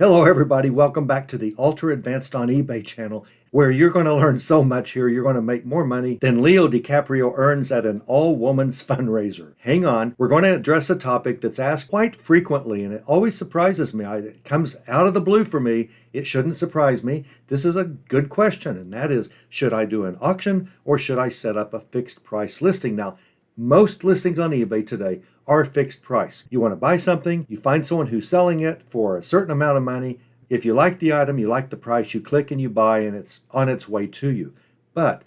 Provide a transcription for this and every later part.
Hello everybody, welcome back to the Ultra Advanced on eBay channel, where you're going to learn so much here, you're going to make more money than Leo DiCaprio earns at an all-woman's fundraiser. Hang on, we're going to address a topic that's asked quite frequently, and it always surprises me. It comes out of the blue for me. It shouldn't surprise me. This is a good question, and that is, should I do an auction or should I set up a fixed price listing? Now, most listings on eBay today are fixed price. You want to buy something, you find someone who's selling it for a certain amount of money. If you like the item, you like the price, you click and you buy, and it's on its way to you. But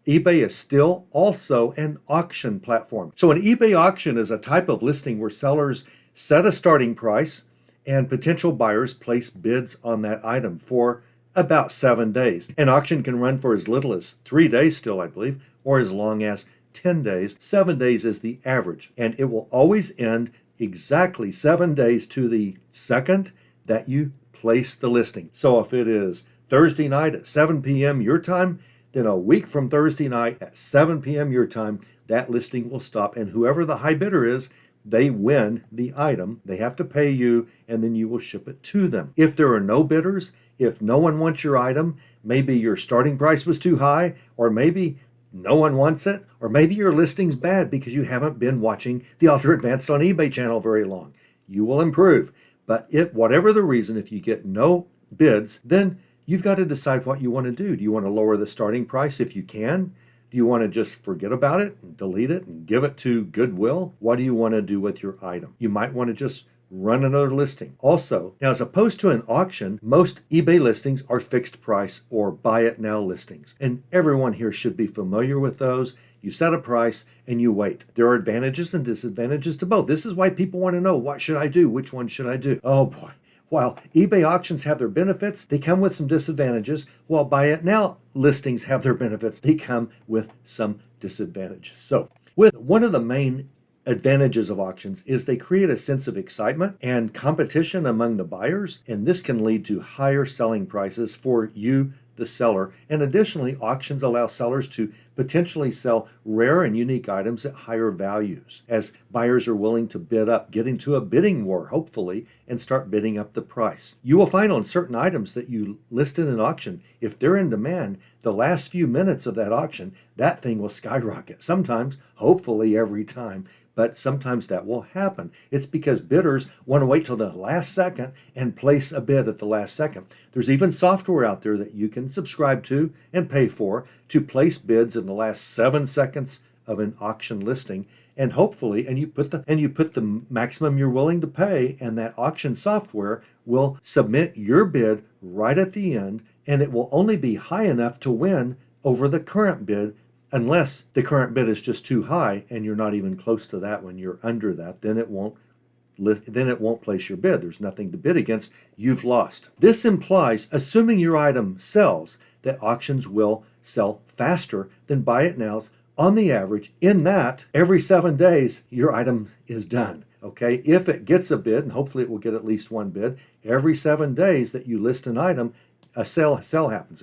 eBay is still also an auction platform. So an eBay auction is a type of listing where sellers set a starting price and potential buyers place bids on that item for about 7 days. An auction can run for as little as 3 days still, I believe, or as long as 10 days. 7 days is the average, and it will always end exactly 7 days to the second that you place the listing. So if it is Thursday night at 7 p.m. your time, then a week from Thursday night at 7 p.m. your time, that listing will stop, and whoever the high bidder is, they win the item. They have to pay you, and then you will ship it to them. If there are no bidders, if no one wants your item, maybe your starting price was too high, or maybe no one wants it, or maybe your listing's bad because you haven't been watching the Ultra Advanced on eBay channel very long. You will improve. But if, whatever the reason, if you get no bids, then you've got to decide what you want to do. Do you want to lower the starting price if you can? Do you want to just forget about it and delete it and give it to Goodwill? What do you want to do with your item? You might want to just run another listing. Also, now as opposed to an auction, most eBay listings are fixed price or buy it now listings. And everyone here should be familiar with those. You set a price and you wait. There are advantages and disadvantages to both. This is why people want to know, what should I do? Which one should I do? Oh boy. While eBay auctions have their benefits, they come with some disadvantages. While buy it now listings have their benefits, they come with some disadvantages. So, with one of the main advantages of auctions is they create a sense of excitement and competition among the buyers, and this can lead to higher selling prices for you, the seller. And additionally, auctions allow sellers to potentially sell rare and unique items at higher values as buyers are willing to bid up, get into a bidding war, hopefully, and start bidding up the price. You will find on certain items that you list in an auction, if they're in demand, the last few minutes of that auction, that thing will skyrocket. Sometimes, hopefully every time, but sometimes that will happen. It's because bidders want to wait till the last second and place a bid at the last second. There's even software out there that you can subscribe to and pay for to place bids in the last 7 seconds of an auction listing, and hopefully, and you put the maximum you're willing to pay, and that auction software will submit your bid right at the end, and it will only be high enough to win over the current bid. Unless the current bid is just too high and you're not even close to that, when you're under that, then it won't place your bid. There's nothing to bid against. You've lost. This implies, assuming your item sells, that auctions will sell faster than buy it nows on the average, in that every 7 days your item is done. Okay, if it gets a bid, and hopefully it will get at least one bid, every 7 days that you list an item, a sell happens.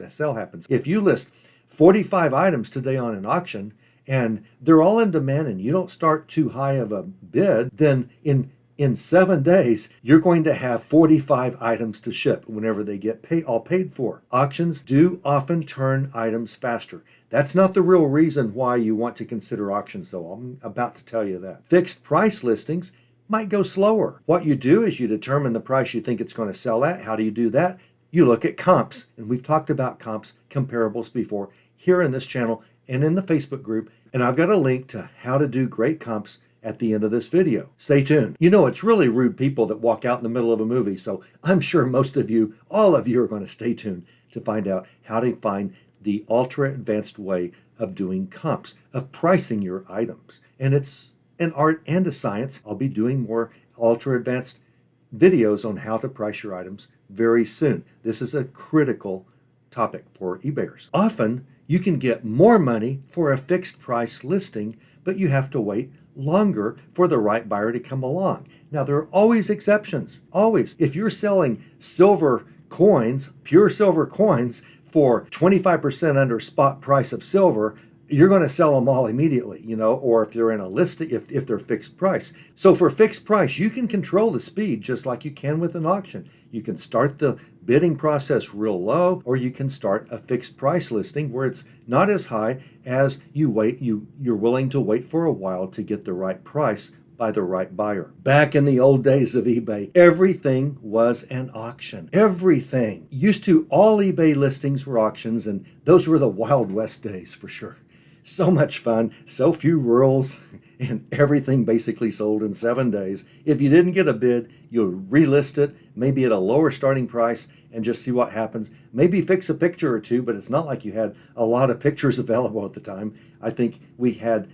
If you list 45 items today on an auction, and they're all in demand, and you don't start too high of a bid, then in 7 days, you're going to have 45 items to ship whenever they get all paid for. Auctions do often turn items faster. That's not the real reason why you want to consider auctions, though. I'm about to tell you that. Fixed price listings might go slower. What you do is you determine the price you think it's going to sell at. How do you do that? You look at comps, and we've talked about comps, comparables before here in this channel and in the Facebook group, and I've got a link to how to do great comps at the end of this video. Stay tuned. You know, it's really rude people that walk out in the middle of a movie, so I'm sure most of you, all of you, are going to stay tuned to find out how to find the ultra advanced way of doing comps, of pricing your items. And it's an art and a science. I'll be doing more ultra advanced videos on how to price your items very soon. This is a critical topic for eBayers. Often, you can get more money for a fixed price listing, but you have to wait longer for the right buyer to come along. Now, there are always exceptions, always. If you're selling silver coins, pure silver coins, for 25% under spot price of silver, you're going to sell them all immediately, or if they're in a list, if they're fixed price. So for fixed price, you can control the speed just like you can with an auction. You can start the bidding process real low, or you can start a fixed price listing where it's not as high as you're willing to wait for a while to get the right price by the right buyer. Back in the old days of eBay, everything was an auction. Everything. All eBay listings were auctions, and those were the Wild West days for sure. So much fun, so few rules, and everything basically sold in 7 days. If you didn't get a bid, you'll relist it, maybe at a lower starting price, and just see what happens. Maybe fix a picture or two, but it's not like you had a lot of pictures available at the time. I think we had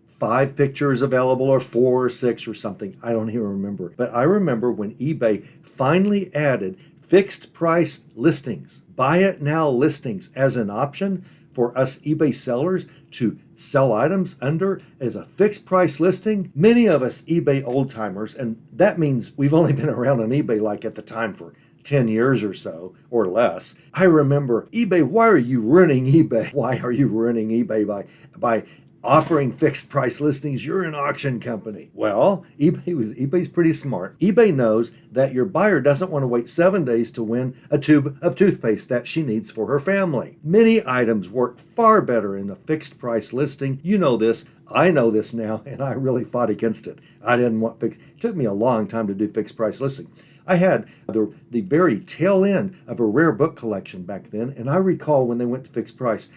5 pictures available, or 4 or 6 or something. I don't even remember. But I remember when eBay finally added fixed price listings, buy it now listings as an option for us eBay sellers to sell items under as a fixed price listing. Many of us eBay old timers, and that means we've only been around on eBay like at the time for 10 years or so or less. I remember eBay, why are you ruining eBay? Why are you ruining eBay by offering fixed price listings? You're an auction company. Well, eBay's pretty smart. eBay knows that your buyer doesn't want to wait 7 days to win a tube of toothpaste that she needs for her family. Many items work far better in a fixed price listing. You know this. I know this now, and I really fought against it. I didn't want fixed. It took me a long time to do fixed price listing. I had the very tail end of a rare book collection back then, and I recall when they went to fixed price,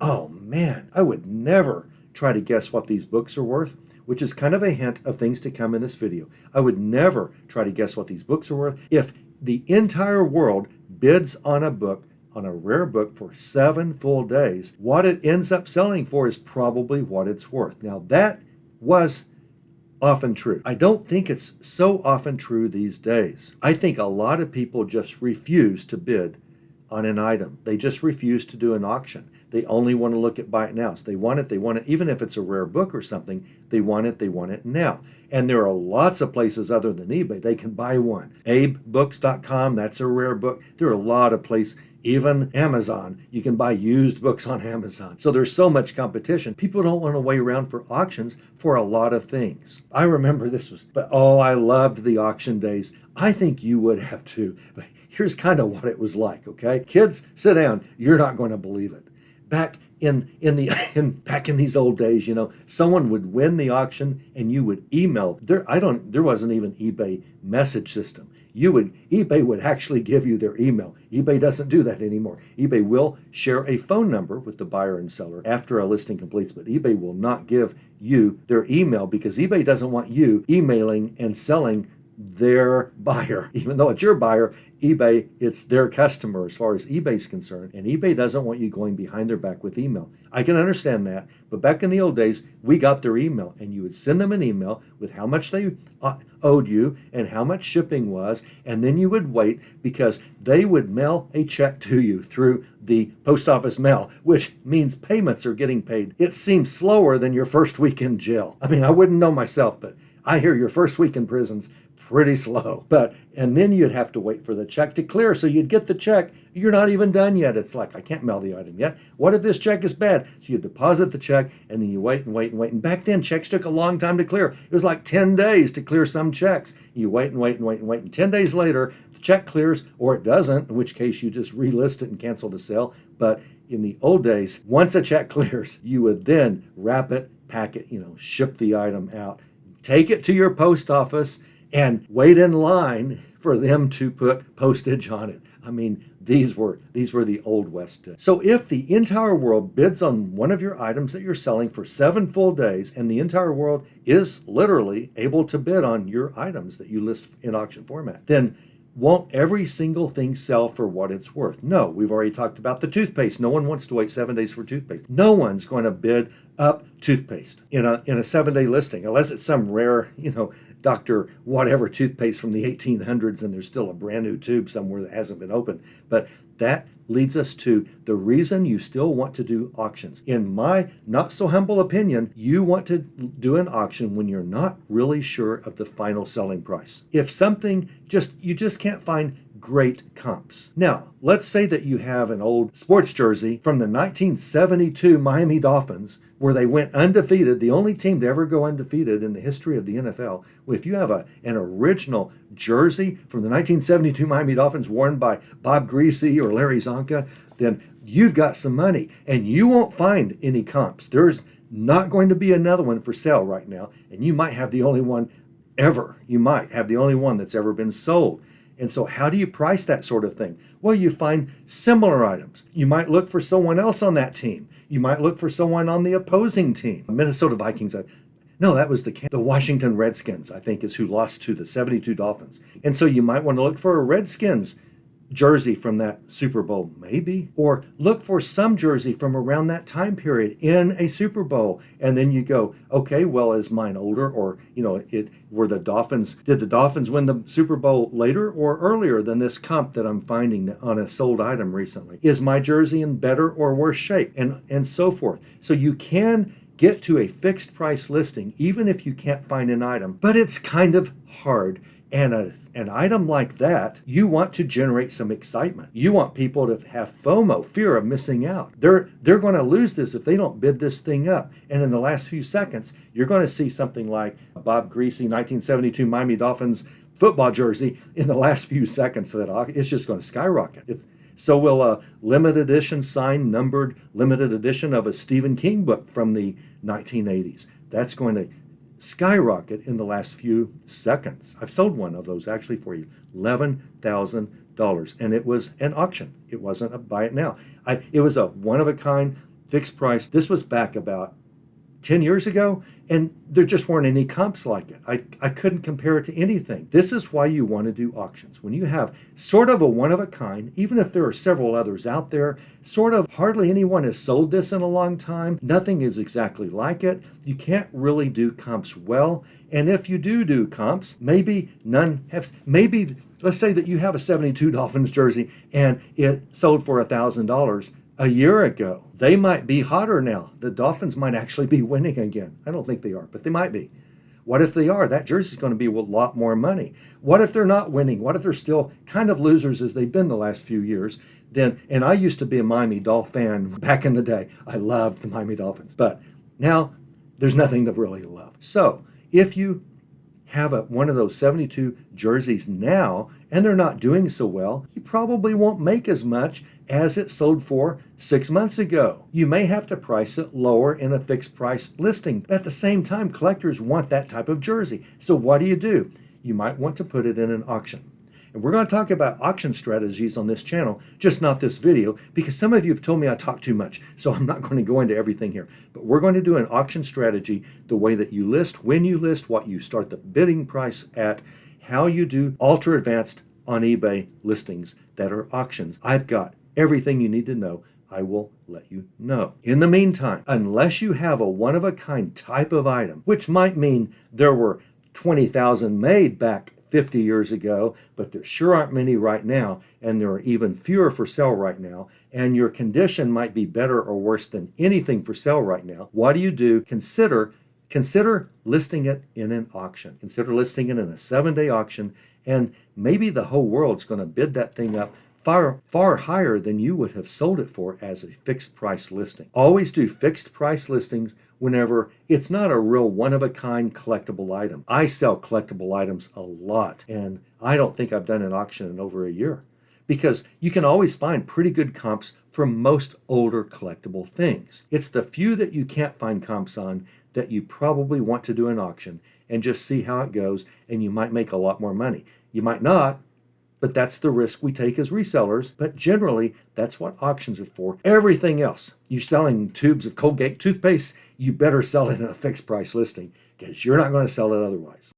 oh man, I would never try to guess what these books are worth, which is kind of a hint of things to come in this video. I would never try to guess what these books are worth. If the entire world bids on a book, on a rare book for 7 full days, what it ends up selling for is probably what it's worth. Now that was often true. I don't think it's so often true these days. I think a lot of people just refuse to bid on an item. They just refuse to do an auction. They only want to look at buy it now. So they want it, even if it's a rare book or something, they want it now. And there are lots of places other than eBay they can buy one. abebooks.com, that's a rare book. There are a lot of places, even Amazon. You can buy used books on Amazon. So there's so much competition. People don't want to wait around for auctions for a lot of things. I remember I loved the auction days. I think you would have too. But here's kind of what it was like, okay? Kids, sit down. You're not going to believe it. Back in these old days, someone would win the auction and you would email. There wasn't even eBay message system. eBay would actually give you their email. eBay doesn't do that anymore. eBay will share a phone number with the buyer and seller after a listing completes, but eBay will not give you their email because eBay doesn't want you emailing and selling their buyer. Even though it's your buyer, eBay, it's their customer as far as eBay's concerned, and eBay doesn't want you going behind their back with email. I can understand that, but back in the old days, we got their email, and you would send them an email with how much they owed you and how much shipping was, and then you would wait because they would mail a check to you through the post office mail, which means payments are getting paid. It seems slower than your first week in jail. I mean, I wouldn't know myself, but I hear your first week in prison's pretty slow. And then you'd have to wait for the check to clear. So you'd get the check. You're not even done yet. It's like, I can't mail the item yet. What if this check is bad? So you deposit the check and then you wait and wait and wait. And back then, checks took a long time to clear. It was like 10 days to clear some checks. You wait and wait and wait and wait. And 10 days later, the check clears or it doesn't, in which case you just relist it and cancel the sale. But in the old days, once a check clears, you would then wrap it, pack it, ship the item out, take it to your post office, and wait in line for them to put postage on it. I mean, these were the Old West days. So if the entire world bids on one of your items that you're selling for 7 full days, and the entire world is literally able to bid on your items that you list in auction format, then won't every single thing sell for what it's worth? No, we've already talked about the toothpaste. No one wants to wait 7 days for toothpaste. No one's going to bid up toothpaste in a 7-day listing, unless it's some rare, Dr. whatever toothpaste from the 1800s and there's still a brand new tube somewhere that hasn't been opened. But that leads us to the reason you still want to do auctions. In my not so humble opinion, you want to do an auction when you're not really sure of the final selling price. If something you just can't find great comps. Now, let's say that you have an old sports jersey from the 1972 Miami Dolphins where they went undefeated, the only team to ever go undefeated in the history of the NFL. If you have an original jersey from the 1972 Miami Dolphins worn by Bob Greasy or Larry Zonka, then you've got some money and you won't find any comps. There's not going to be another one for sale right now, and you might have the only one ever. You might have the only one that's ever been sold. And so how do you price that sort of thing? Well, you find similar items. You might look for someone else on that team. You might look for someone on the opposing team. Minnesota Vikings, no, that was the Washington Redskins, I think, is who lost to the 72 Dolphins. And so you might want to look for a Redskins jersey from that Super Bowl, maybe, or look for some jersey from around that time period in a Super Bowl, and then you go, okay, well, is mine older, or did the Dolphins win the Super Bowl later or earlier than this comp that I'm finding on a sold item recently? Is my jersey in better or worse shape, and so forth. So you can get to a fixed price listing even if you can't find an item, but it's kind of hard. And an item like that, you want to generate some excitement. You want people to have FOMO, fear of missing out. They're going to lose this if they don't bid this thing up. And in the last few seconds, you're going to see something like Bob Greasy 1972 Miami Dolphins football jersey in the last few seconds of that. It's just going to skyrocket. So will a limited edition signed, numbered, limited edition of a Stephen King book from the 1980s. That's going to skyrocket in the last few seconds. I've sold one of those actually for you, $11,000, and it was an auction. It wasn't a buy it now. It was a one-of-a-kind fixed price. This was back about 10 years ago, and there just weren't any comps like it. I couldn't compare it to anything. This is why you want to do auctions. When you have sort of a one-of-a-kind, even if there are several others out there, sort of hardly anyone has sold this in a long time, nothing is exactly like it, you can't really do comps well. And if you do comps, maybe none have, let's say that you have a 72 Dolphins jersey and it sold for $1,000 a year ago. They might be hotter now. The Dolphins might actually be winning again. I don't think they are, but they might be. What if they are? That jersey is going to be a lot more money. What if they're not winning? What if they're still kind of losers as they've been the last few years? And I used to be a Miami Doll fan back in the day. I loved the Miami Dolphins, but now there's nothing to really love. So if you have one of those 72 jerseys now and they're not doing so well, you probably won't make as much as it sold for 6 months ago. You may have to price it lower in a fixed price listing. But at the same time, collectors want that type of jersey. So what do? You might want to put it in an auction. And we're going to talk about auction strategies on this channel, just not this video, because some of you have told me I talk too much, so I'm not going to go into everything here. But we're going to do an auction strategy, the way that you list, when you list, what you start the bidding price at, how you do ultra advanced on eBay listings that are auctions. I've got everything you need to know. I will let you know. In the meantime, unless you have a one-of-a-kind type of item, which might mean there were 20,000 made back 50 years ago, but there sure aren't many right now, and there are even fewer for sale right now, and your condition might be better or worse than anything for sale right now, what do? Consider listing it in an auction. Consider listing it in a 7-day auction, and maybe the whole world's going to bid that thing up far higher than you would have sold it for as a fixed price listing. Always do fixed price listings whenever it's not a real one-of-a-kind collectible item. I sell collectible items a lot, and I don't think I've done an auction in over a year, because you can always find pretty good comps for most older collectible things. It's the few that you can't find comps on that you probably want to do an auction and just see how it goes, and you might make a lot more money. You might not, but that's the risk we take as resellers. But generally, that's what auctions are for. Everything else, you're selling tubes of Colgate toothpaste, you better sell it in a fixed price listing, because you're not going to sell it otherwise.